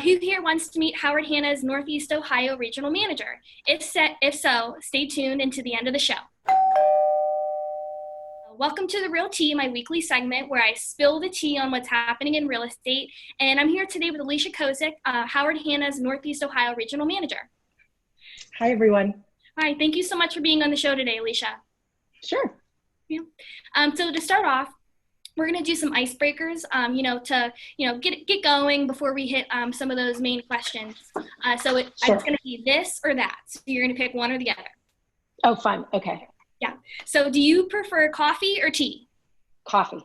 Who here wants to meet Howard Hanna's Northeast Ohio Regional Manager? If so, stay tuned into the end of the show. Welcome to The Real Tea, my weekly segment where I spill the tea on what's happening in real estate. And I'm here today with Alicia Kosec, Howard Hanna's Northeast Ohio Regional Manager. Hi, everyone. Hi, thank you so much for being on the show today, Alicia. Sure. Yeah. So to start off, we're going to do some icebreakers, get going before we hit some of those main questions. Sure. It's going to be this or that. So you're going to pick one or the other. Oh, fun. Okay. Yeah. So do you prefer coffee or tea? Coffee.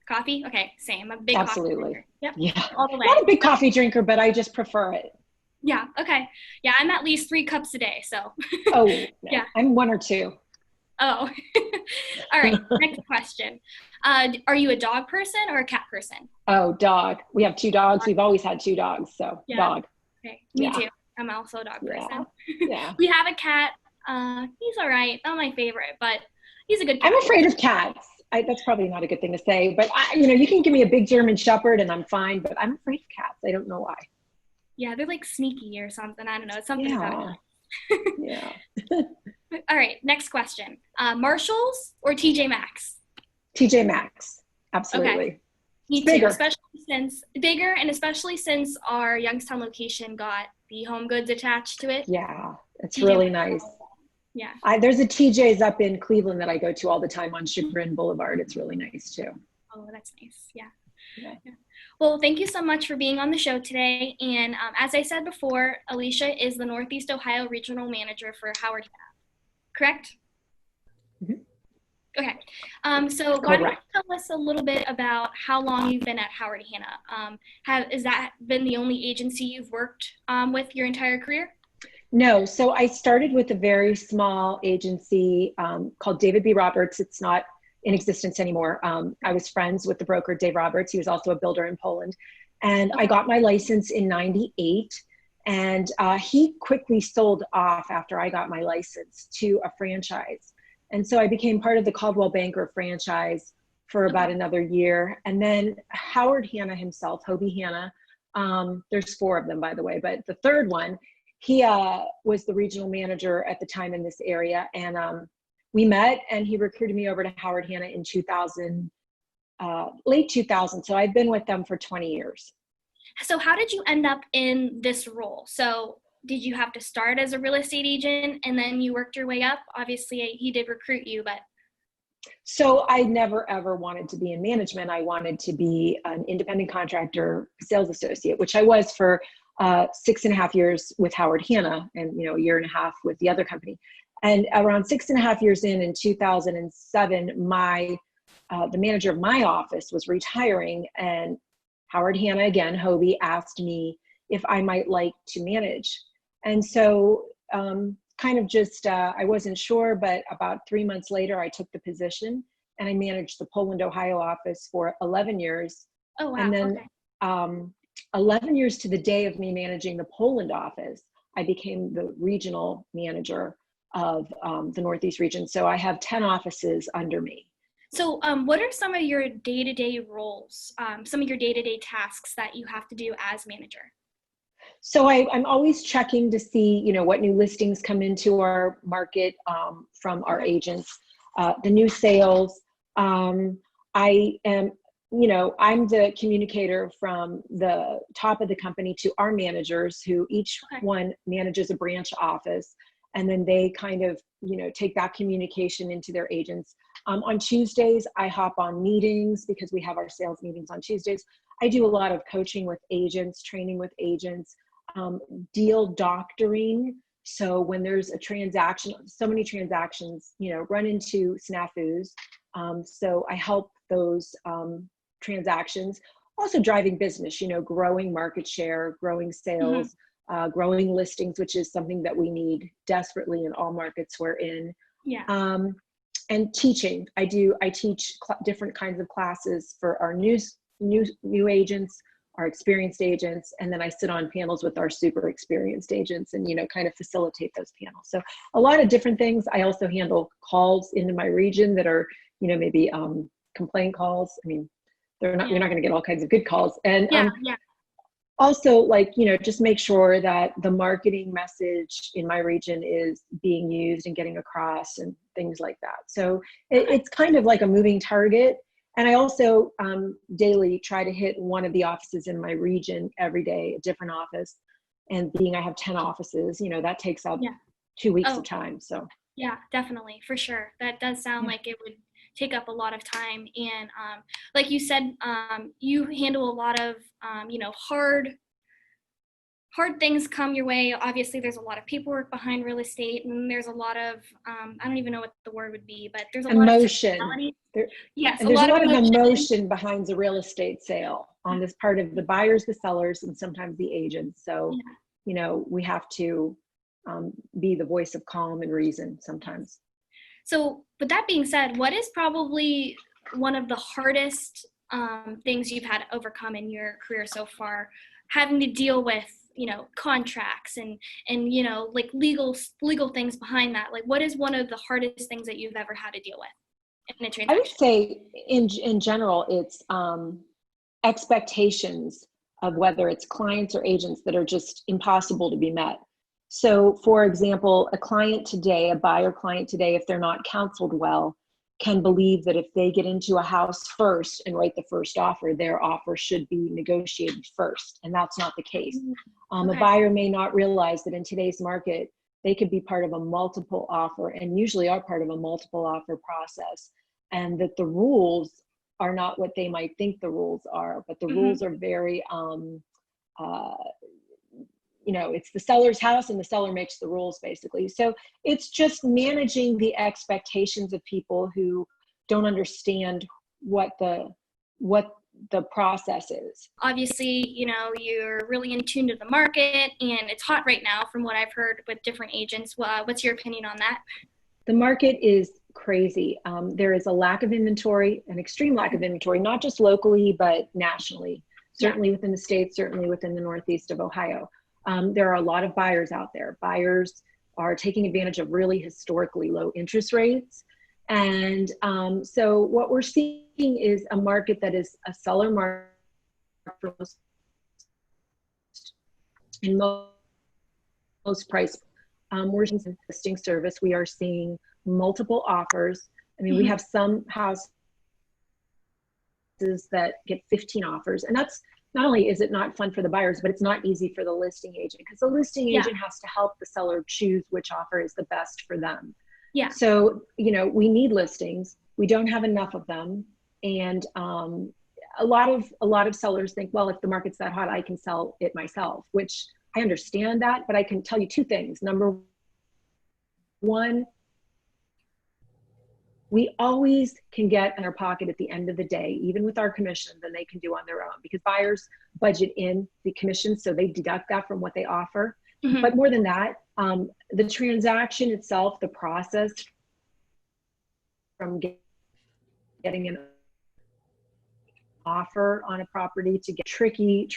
Coffee? Okay, same. I'm a big Absolutely. Coffee drinker. Yep. Yeah. All the way. Not a big coffee drinker, but I just prefer it. Yeah. Okay. Yeah, I'm at least 3 cups a day. So. Oh, no. Yeah. I'm 1 or 2. Oh. All right. Next question. Are you a dog person or a cat person? Oh, dog. We have 2 dogs. We've always had 2 dogs. So yeah. Dog. Okay. Me too. I'm also a dog person. Yeah. We have a cat. He's all right. Not my favorite, but he's a good cat. I'm afraid of cats. That's probably not a good thing to say, but you can give me a big German Shepherd and I'm fine, but I'm afraid of cats. I don't know why. Yeah, they're like sneaky or something. I don't know. It's something about it. Yeah. All right, next question. Marshalls or TJ Maxx? TJ Maxx, absolutely. Okay. Me too, especially since our Youngstown location got the Home Goods attached to it. Yeah, it's really nice. Yeah. There's a TJ's up in Cleveland that I go to all the time on Chagrin Boulevard. It's really nice too. Oh, that's nice. Yeah. Well, thank you so much for being on the show today. And as I said before, Alicia is the Northeast Ohio Regional Manager for Howard Hanna, correct? Mm-hmm. Okay. So why don't you tell us a little bit about how long you've been at Howard Hanna? Has that been the only agency you've worked with your entire career? No. So I started with a very small agency called David B. Roberts. It's not in existence anymore. I was friends with the broker, Dave Roberts. He was also a builder in Poland. And I got my license in 98. And he quickly sold off after I got my license to a franchise. And so I became part of the Caldwell Banker franchise for about another year. And then Howard Hanna himself, Hobie Hanna, there's 4 of them, by the way, but the third one, he was the regional manager at the time in this area. And we met and he recruited me over to Howard Hanna in 2000, late 2000. So I've been with them for 20 years. So how did you end up in this role? So did you have to start as a real estate agent and then you worked your way up? Obviously he did recruit you, but. So I never ever wanted to be in management. I wanted to be an independent contractor sales associate, which I was for 6.5 years with Howard Hanna and, a year and a half with the other company. And around 6.5 years in 2007, the manager of my office was retiring and Howard Hanna, again, Hobie, asked me if I might like to manage. And so I wasn't sure, but about 3 months later, I took the position and I managed the Poland, Ohio office for 11 years. Oh, wow. And then 11 years to the day of me managing the Poland office, I became the regional manager of the Northeast region. So I have 10 offices under me. So what are some of your day-to-day roles, some of your day-to-day tasks that you have to do as manager? So I'm always checking to see, what new listings come into our market from our agents, the new sales. I am, I'm the communicator from the top of the company to our managers who each one manages a branch office. And then they kind of, take that communication into their agents. On Tuesdays, I hop on meetings because we have our sales meetings on Tuesdays. I do a lot of coaching with agents, training with agents, deal doctoring. So when there's a transaction, so many transactions, run into snafus. So I help those transactions. Also driving business, growing market share, growing sales, growing listings, which is something that we need desperately in all markets we're in. Yeah. And teaching. I teach different kinds of classes for our new agents, our experienced agents, and then I sit on panels with our super experienced agents and, kind of facilitate those panels. So a lot of different things. I also handle calls into my region that are, maybe complaint calls. I mean, you're not going to get all kinds of good calls. And also, like, you know, just make sure that the marketing message in my region is being used and getting across and things like that. So it's kind of like a moving target. And I also daily try to hit one of the offices in my region every day, a different office. And being I have 10 offices, you know, that takes up 2 weeks of time. So yeah, definitely, for sure. That does sound like it would take up a lot of time. And like you said, you handle a lot of, you know, hard things come your way. Obviously, there's a lot of paperwork behind real estate, and there's a lot of, I don't even know what the word would be, but there's a lot of emotion. Yes, and there's a lot of emotion behind the real estate sale on this part of the buyers, the sellers, and sometimes the agents. So, you know, we have to be the voice of calm and reason sometimes. So with that being said, what is probably one of the hardest things you've had to overcome in your career so far, having to deal with, you know, contracts and you know, like legal things behind that? Like, what is one of the hardest things that you've ever had to deal with in a transaction? I would say in general, it's expectations of whether it's clients or agents that are just impossible to be met. So for example, a client today, a buyer client today, if they're not counseled well, can believe that if they get into a house first and write the first offer, their offer should be negotiated first. And that's not the case. A buyer may not realize that in today's market, they could be part of a multiple offer, and usually are part of a multiple offer process, and that the rules are not what they might think the rules are, but the rules are very, you know, it's the seller's house and the seller makes the rules basically. So it's just managing the expectations of people who don't understand what the process is. Obviously, you know, you're really in tune to the market, and it's hot right now from what I've heard with different agents. What's your opinion on that? The market is crazy. There is a lack of inventory, an extreme lack of inventory, not just locally, but nationally, certainly within the state, certainly within the Northeast of Ohio. There are a lot of buyers out there. Buyers are taking advantage of really historically low interest rates. And so what we're seeing is a market that is a seller market for most price. We're seeing listing service. We are seeing multiple offers. I mean, we have some houses that get 15 offers, and that's not only is it not fun for the buyers, but it's not easy for the listing agent, because the listing agent has to help the seller choose which offer is the best for them. So, you know, we need listings. We don't have enough of them. And a lot of sellers think, well, if the market's that hot, I can sell it myself, which I understand that, but I can tell you two things. Number one, we always can get in our pocket at the end of the day, even with our commission, than they can do on their own, because buyers budget in the commission, so they deduct that from what they offer. But more than that, the transaction itself, the process from getting an offer on a property to get tricky.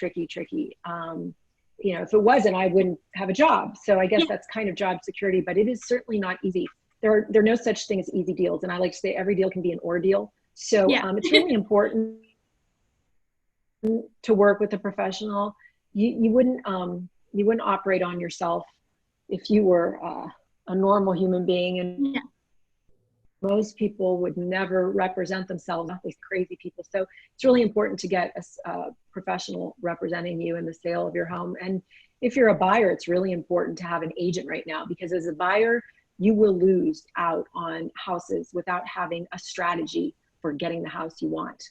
You know, if it wasn't, I wouldn't have a job. So I guess that's kind of job security, but it is certainly not easy. There are no such thing as easy deals. And I like to say every deal can be an ordeal. So it's really important to work with a professional. You wouldn't operate on yourself if you were a normal human being. And most people would never represent themselves, not these crazy people. So it's really important to get a professional representing you in the sale of your home. And if you're a buyer, it's really important to have an agent right now, because as a buyer, you will lose out on houses without having a strategy for getting the house you want.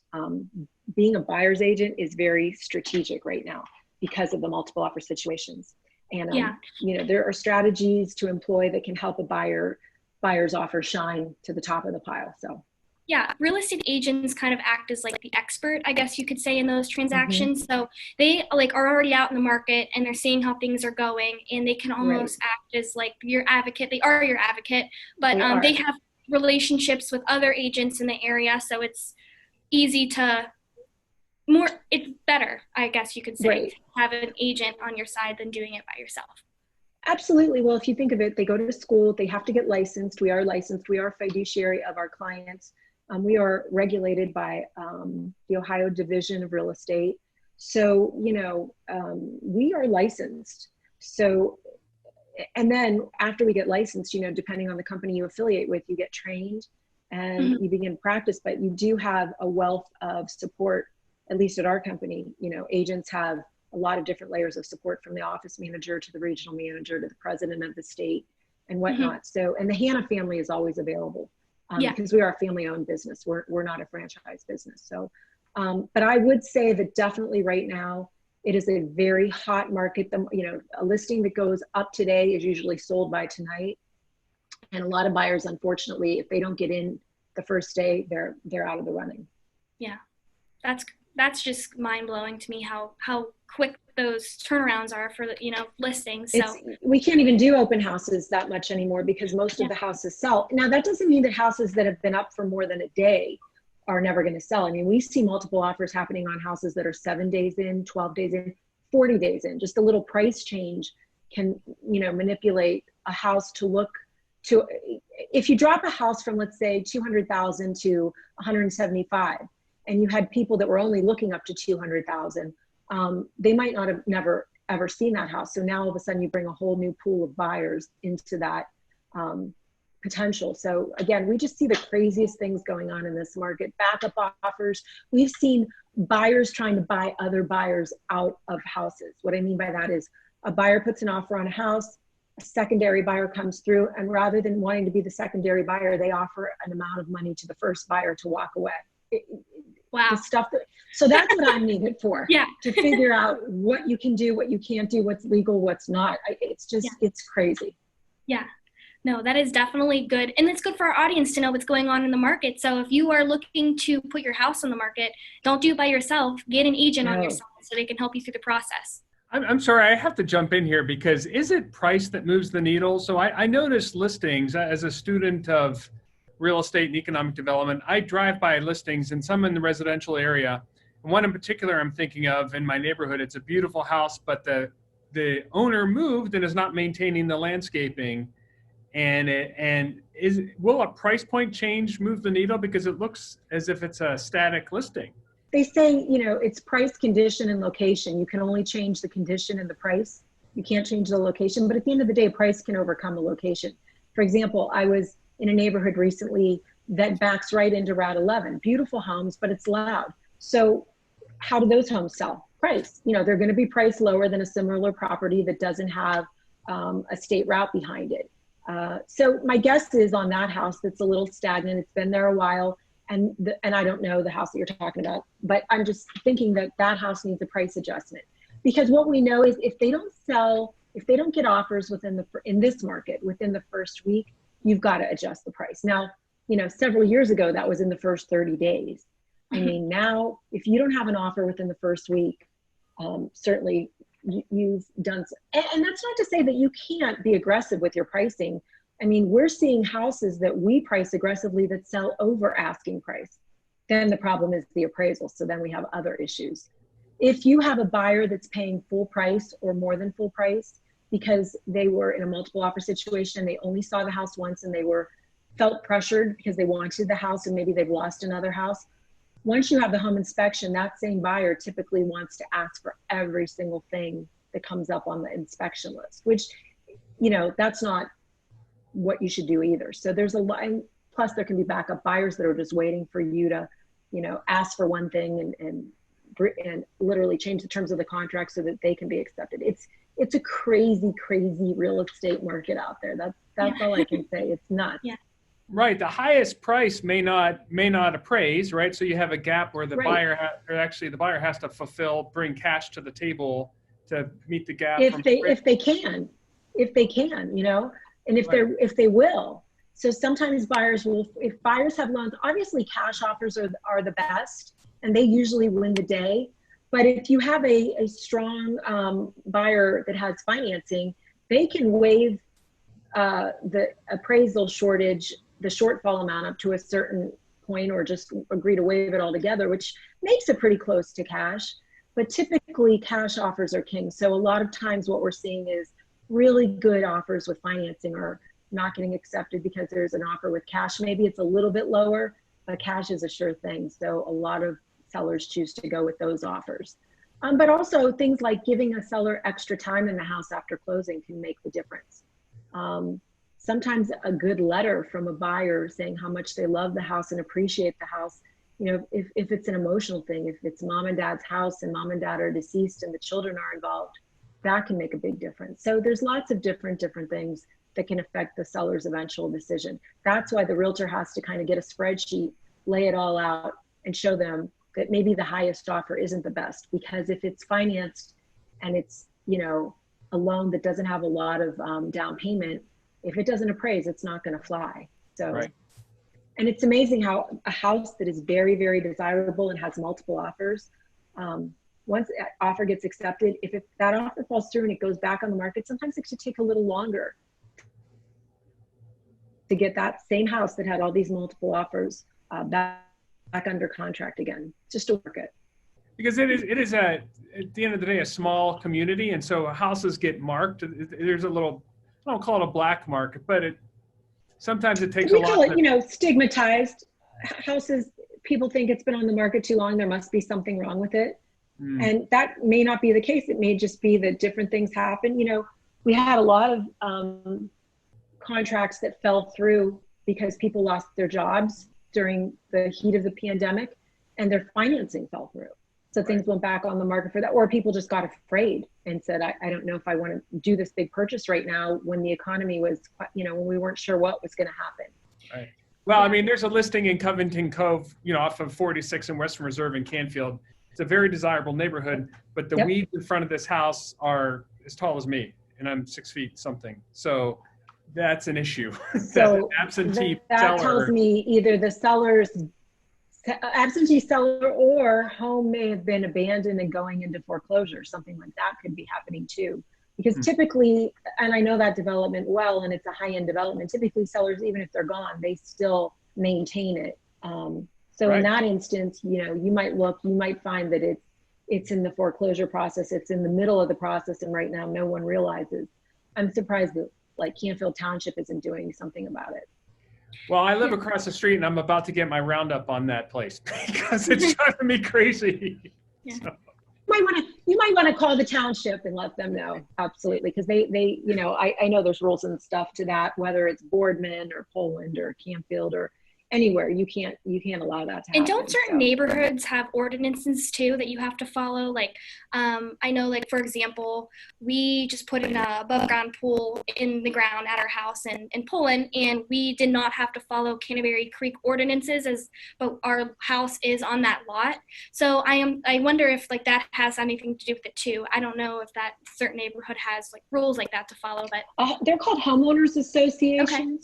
Being a buyer's agent is very strategic right now because of the multiple offer situations. And you know, there are strategies to employ that can help a buyer's offer shine to the top of the pile. So yeah, real estate agents kind of act as like the expert, I guess you could say, in those transactions. So they like are already out in the market and they're seeing how things are going, and they can almost act as like your advocate. They are your advocate, but they have relationships with other agents in the area, so it's easy to it's better, I guess you could say, to have an agent on your side than doing it by yourself. Absolutely. Well, if you think of it, they go to school, they have to get licensed. We are licensed. We are fiduciary of our clients. We are regulated by the Ohio Division of Real Estate. So, we are licensed. So, and then after we get licensed, depending on the company you affiliate with, you get trained and you begin practice, but you do have a wealth of support, at least at our company. Agents have a lot of different layers of support, from the office manager to the regional manager to the president of the state and whatnot. So, and the Hanna family is always available because we are a family-owned business. We're not a franchise business. So, but I would say that definitely right now, it is a very hot market. A listing that goes up today is usually sold by tonight. And a lot of buyers, unfortunately, if they don't get in the first day, they're out of the running. Yeah, that's just mind blowing to me how quick those turnarounds are for listings. So we can't even do open houses that much anymore because most of the houses sell. Now that doesn't mean that houses that have been up for more than a day are never going to sell. I mean, we see multiple offers happening on houses that are 7 days in, 12 days in, 40 days in. Just a little price change can, manipulate a house to look to. If you drop a house from, let's say, 200,000 to 175, and you had people that were only looking up to 200,000, they might not have never ever seen that house. So now all of a sudden you bring a whole new pool of buyers into that potential. So again, we just see the craziest things going on in this market. Backup offers. We've seen buyers trying to buy other buyers out of houses. What I mean by that is a buyer puts an offer on a house, a secondary buyer comes through, and rather than wanting to be the secondary buyer, they offer an amount of money to the first buyer to walk away. Wow. The stuff so that's what I'm needed for. Yeah. To figure out what you can do, what you can't do, what's legal, what's not. It's just, it's crazy. Yeah. No, that is definitely good. And it's good for our audience to know what's going on in the market. So if you are looking to put your house on the market, don't do it by yourself. Get an agent on your side so they can help you through the process. I'm sorry, I have to jump in here because is it price that moves the needle? So I noticed listings as a student of real estate and economic development. I drive by listings and some in the residential area. And one in particular I'm thinking of in my neighborhood. It's a beautiful house, but the owner moved and is not maintaining the landscaping. Will a price point change move the needle because it looks as if it's a static listing? They say, it's price, condition, and location. You can only change the condition and the price. You can't change the location, but at the end of the day, price can overcome the location. For example, I was in a neighborhood recently that backs right into Route 11. Beautiful homes, but it's loud. So how do those homes sell? Price. They're going to be priced lower than a similar property that doesn't have a state route behind it. So my guess is on that house that's a little stagnant. It's been there a while, and I don't know the house that you're talking about, but I'm just thinking that house needs a price adjustment, because what we know is if they don't get offers in this market within the first week, you've got to adjust the price. Now, several years ago that was in the first 30 days. I mean, now if you don't have an offer within the first week, certainly you've done, and that's not to say that you can't be aggressive with your pricing. I mean, we're seeing houses that we price aggressively that sell over asking price. Then the problem is the appraisal. So then we have other issues. If you have a buyer that's paying full price or more than full price because they were in a multiple offer situation, they only saw the house once and they felt pressured because they wanted the house and maybe they've lost another house. Once you have the home inspection, that same buyer typically wants to ask for every single thing that comes up on the inspection list, which, that's not what you should do either. So there's a lot, plus there can be backup buyers that are just waiting for you to, ask for one thing and literally change the terms of the contract so that they can be accepted. It's a crazy, crazy real estate market out there. That's all I can say. It's nuts. Yeah. Right. The highest price may not appraise, right? So you have a gap where the buyer has to bring cash to the table to meet the gap. If they can, and if they will. So sometimes if buyers have loans, obviously cash offers are the best and they usually win the day. But if you have a strong buyer that has financing, they can waive the appraisal shortage, the shortfall amount up to a certain point, or just agree to waive it altogether, which makes it pretty close to cash. But typically cash offers are king. So a lot of times what we're seeing is really good offers with financing are not getting accepted because there's an offer with cash. Maybe it's a little bit lower, but cash is a sure thing. So a lot of sellers choose to go with those offers. But also things like giving a seller extra time in the house after closing can make the difference. Sometimes a good letter from a buyer saying how much they love the house and appreciate the house. You know, if it's an emotional thing, if it's mom and dad's house and mom and dad are deceased and the children are involved, that can make a big difference. So there's lots of different things that can affect the seller's eventual decision. That's why the realtor has to kind of get a spreadsheet, lay it all out, and show them that maybe the highest offer isn't the best, because if it's financed and it's, you know, a loan that doesn't have a lot of down payment, if it doesn't appraise, it's not going to fly. So, right. And it's amazing how a house that is very, very desirable and has multiple offers, once that offer gets accepted, if that offer falls through and it goes back on the market, sometimes it should take a little longer to get that same house that had all these multiple offers back under contract again, just to work it. Because it is at the end of the day, a small community. And so houses get marked. There's a little, I don't call it a black market, but sometimes it takes a lot. We call it, you know, stigmatized houses. People think it's been on the market too long. There must be something wrong with it. And that may not be the case. It may just be that different things happen. You know, we had a lot of contracts that fell through because people lost their jobs during the heat of the pandemic and their financing fell through. So things went back on the market for that, or people just got afraid and said, I don't know if I want to do this big purchase right now when the economy was, you know, when we weren't sure what was going to happen. Right. Well, I mean, there's a listing in Covington Cove, you know, off of 46 and Western Reserve in Canfield. It's a very desirable neighborhood, but the weeds in front of this house are as tall as me, and I'm 6 feet something. So that's an issue. So absentee that seller tells me either the seller's absentee seller or home may have been abandoned and going into foreclosure. Something like that could be happening too. Because typically, and I know that development well, and it's a high-end development, typically sellers, even if they're gone, they still maintain it. So in that instance, you know, you might find that it's in the foreclosure process, it's in the middle of the process, and right now no one realizes. I'm surprised that like Canfield Township isn't doing something about it. Well, I live across the street and I'm about to get my roundup on that place because it's driving me crazy. Yeah. So. You might want to call the township and let them know. Absolutely. Because they, you know, I know there's rules and stuff to that, whether it's Boardman or Poland or Canfield or anywhere, you can't allow that to happen. And don't certain neighborhoods have ordinances too that you have to follow? Like, I know, like, for example, we just put in a above ground pool in the ground at our house in Poland, and we did not have to follow Canterbury Creek ordinances but our house is on that lot. So I wonder if like that has anything to do with it too. I don't know if that certain neighborhood has like rules like that to follow, but they're called homeowners associations. Okay.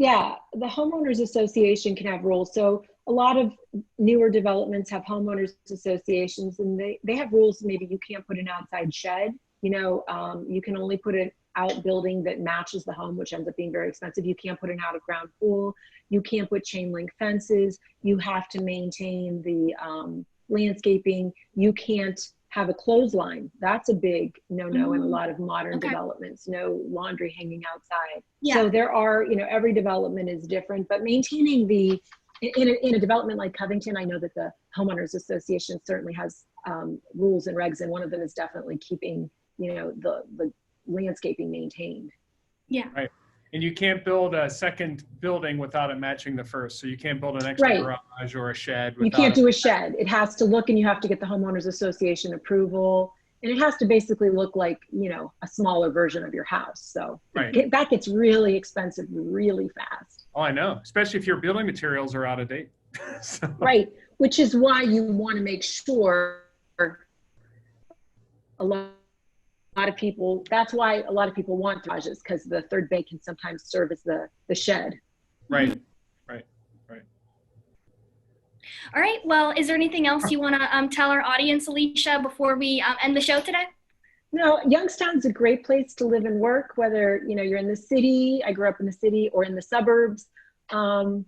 Yeah, the homeowners association can have rules. So a lot of newer developments have homeowners associations, and they have rules. Maybe you can't put an outside shed. You know, you can only put an outbuilding that matches the home, which ends up being very expensive. You can't put an out of ground pool. You can't put chain link fences. You have to maintain the landscaping. You can't have a clothesline. That's a big no-no in a lot of modern developments. No laundry hanging outside. Yeah. So there are, you know, every development is different, but maintaining in a development like Covington, I know that the homeowners association certainly has rules and regs, and one of them is definitely keeping, you know, the landscaping maintained. Yeah. Right. And you can't build a second building without it matching the first. So you can't build an extra garage or a shed. You can't do a shed. It has to look, and you have to get the homeowners association approval. And it has to basically look like, you know, a smaller version of your house. So that gets really expensive really fast. Oh, I know. Especially if your building materials are out of date. So. Right. Which is why you want to make sure a lot of people, that's why a lot of people want garages, because the third bay can sometimes serve as the shed. Right. All right. Well, is there anything else you want to tell our audience, Alicia, before we end the show today? No, Youngstown's a great place to live and work, whether, you know, you're in the city, I grew up in the city, or in the suburbs. We're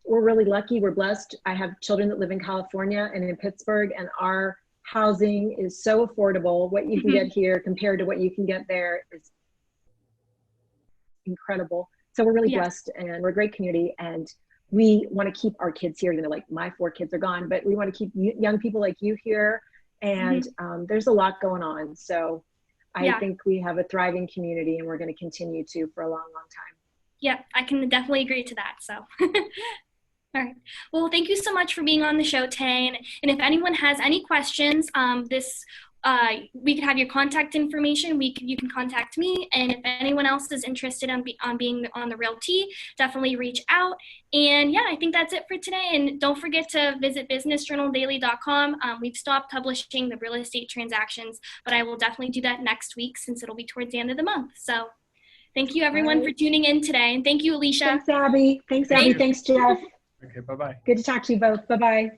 really lucky. We're blessed. I have children that live in California and in Pittsburgh, and our housing is so affordable. What you can get here compared to what you can get there is incredible. So we're really blessed, and we're a great community, and we want to keep our kids here. You know, like my 4 kids are gone, but we want to keep young people like you here, and there's a lot going on. So I Yeah. think we have a thriving community, and we're going to continue to for a long, long time. Yeah, I can definitely agree to that. So, all right. Well, thank you so much for being on the show today. And if anyone has any questions, we could have your contact information. You can contact me. And if anyone else is interested on being on the Realty, definitely reach out. And yeah, I think that's it for today. And don't forget to visit businessjournaldaily.com. We've stopped publishing the real estate transactions, but I will definitely do that next week since it'll be towards the end of the month. So thank you everyone for tuning in today. And thank you, Alicia. Thanks, Abby. Thanks, Abby. Thanks, Jeff. Okay, bye-bye. Good to talk to you both. Bye-bye.